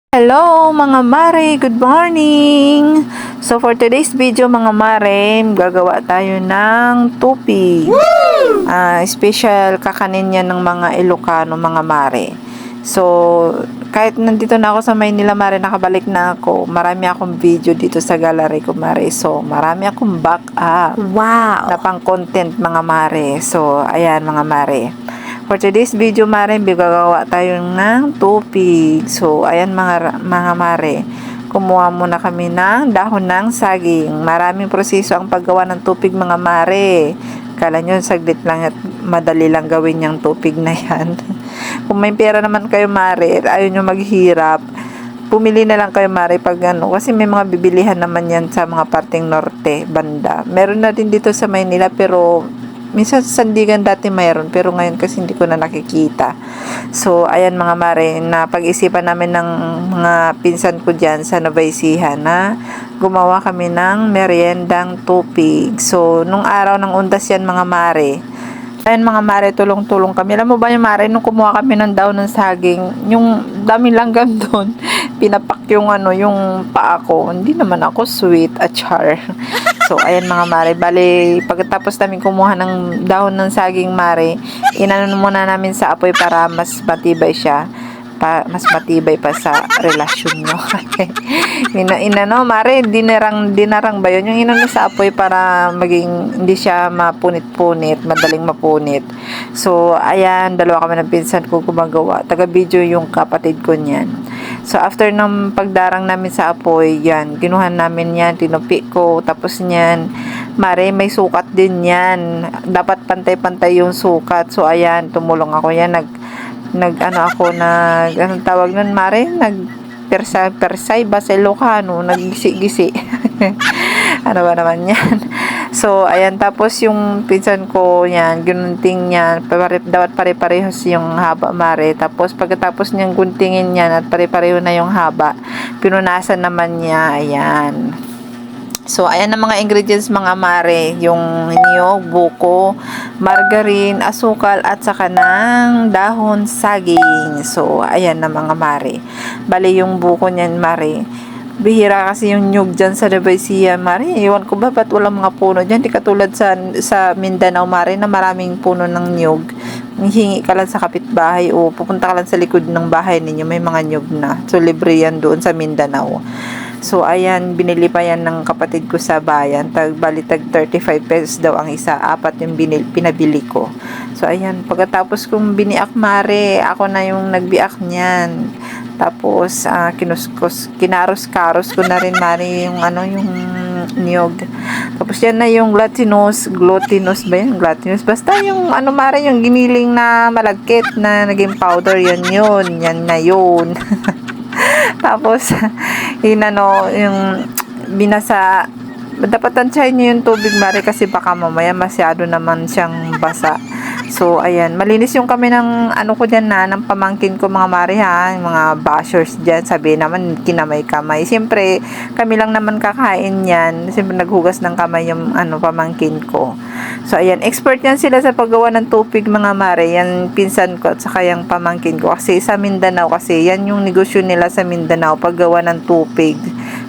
Hello mga mare, good morning! So for today's video mga mare, gagawa tayo ng tupi. Special kakanin yan ng mga Ilocano mga mare. So kahit nandito na ako sa Maynila mare, nakabalik na ako. Marami akong video dito sa gallery ko mare. So marami akong backup na pang content mga mare. So ayan mga mare. For today's video, mare, gagawa tayo ng tupig. So, ayan mga mare. Kumuha muna kami ng dahon ng saging. Maraming proseso ang paggawa ng tupig mga mare. Kala nyo, saglit lang at madali lang gawin yung tupig na yan. Kung may pera naman kayo mare, ayaw nyo maghirap, pumili na lang kayo mare pag ano, kasi may mga bibilihan naman yan sa mga parteng norte, banda. Meron na din dito sa Maynila pero minsan sa Sandigan dati mayroon, pero ngayon kasi hindi ko na nakikita. So, ayan mga mare, na pag-isipan namin ng mga pinsan ko dyan sa Nueva Ecija na gumawa kami ng meriendang tupig. So, nung araw ng undas yan mga mare, ayan mga mare, tulong-tulong kami. Alam mo ba yung mare, nung kumuha kami ng daon ng saging, yung dami langgam doon, pinapak yung yung paa ko. Hindi naman ako sweet at char. So, ayan mga mare, bali, pagkatapos namin kumuha ng dahon ng saging mare, inanon muna namin sa apoy para mas matibay siya. Mas matibay pa sa relasyon nyo. Inano, mare, dinarang ba yun? Yung inano sa apoy para maging, hindi siya mapunit-punit, madaling mapunit. So, ayan, dalawa kami ng pinsan ko gumagawa. Taga-video yung kapatid ko niyan. So, after ng pagdarang namin sa apoy, yan, ginuhan namin yan, tinupi ko, tapos niyan, mare, may sukat din yan. Dapat pantay-pantay yung sukat. So, ayan, tumulong ako yan, anong tawag nun, mare? Persay ba sa Ilocano? Naggisi-gisi. Ano ba naman yan? So, ayan, tapos yung pinsan ko, yan, gunting niya, dapat pare-parehos yung haba, mare. Tapos, pagkatapos niyang guntingin yan at pare-pareho na yung haba, pinunasan naman niya, ayan. So, ayan ang mga ingredients mga mare, yung niyog, buko, margarine, asukal, at saka ng dahon saging. So, ayan na mga mare. Bali yung buko niyan mare, bihira kasi yung nyug dyan sa Nueva Ecija mare. Iwan ko ba ba't walang mga puno dyan? Di katulad sa Mindanao mare na maraming puno ng nyug. Hingi ka lang sa kapitbahay o pupunta ka lang sa likod ng bahay ninyo, may mga nyug na. So, libre yan doon sa Mindanao. So, ayan, binili pa yan ng kapatid ko sa bayan. Bali, 35 pesos daw ang isa. 4 yung pinabili ko. So, ayan, pagkatapos kong biniak mare, ako na yung nagbiak niyan. Tapos, kinaros-karos ko na rin mare yung yung niyog. Tapos, yan na yung glutinous ba yan? Glutinous. Basta yung mare, yung giniling na malagkit na naging powder, yan na yun. Tapos, yung binasa, dapat tansyahin nyo yung tubig mare kasi baka mamaya masyado naman siyang basa. So, ayan, malinis yung kami ng ko dyan ng pamangkin ko mga mare ha, yung mga bashers dyan, sabi naman kinamay-kamay. Siyempre, kami lang naman kakain yan. Siyempre, naghugas ng kamay yung pamangkin ko. So, ayan, expert yan sila sa paggawa ng tupig mga mare. Yan, pinsan ko at saka yung pamangkin ko. Kasi sa Mindanao, kasi yan yung negosyo nila sa Mindanao, paggawa ng tupig.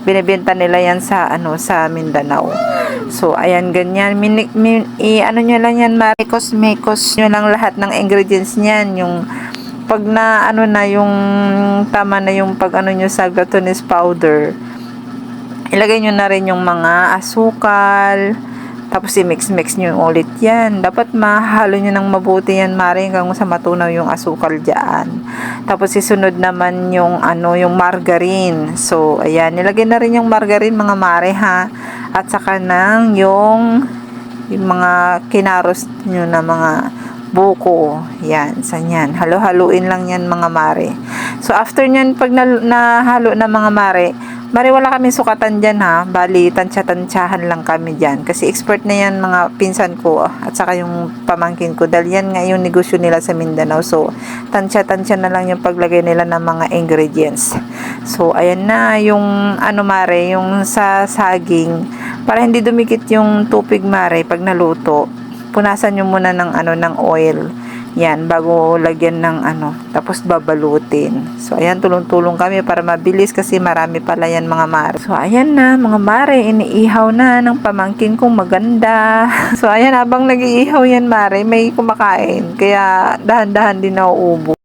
Binibenta nila yan sa sa Mindanao. So, ayan, ganyan. Nyo lang yan, mekos nyo lang lahat ng ingredients niyan. Yung, pag na, yung, tama na yung pag nyo sa glutinous powder, ilagay nyo na rin yung mga asukal, tapos i-mix nyo ulit yan. Dapat mahalo nyo ng mabuti yan, mare, hanggang sa matunaw yung asukal dyan. Tapos isunod naman yung yung margarine. So, ayan, nilagay na rin yung margarine mga mare ha. At saka ng yung mga kinaros nyo na mga buko. Yan, sanyan. Halo-haluin lang yan mga mare. So, after nyan, pag nahalo na mga mare, wala kami sukatan dyan ha. Bali, tansya-tansyahan lang kami dyan. Kasi expert na yan mga pinsan ko at saka yung pamangkin ko. Dahil yan nga yung negosyo nila sa Mindanao. So, tansya-tansya na lang yung paglagay nila ng mga ingredients. So, ayan na yung mare, yung sa saging. Para hindi dumikit yung tupig mare pag naluto, punasan nyo muna ng ng oil. Yan, bago lagyan ng ano, tapos babalutin. So, ayan, tulong-tulong kami para mabilis kasi marami pala yan mga mare. So, ayan na, mga mare, iniihaw na ng pamangkin kong maganda. So, ayan, habang nag-iihaw yan, mare, may kumakain. Kaya, dahan-dahan din nauubo.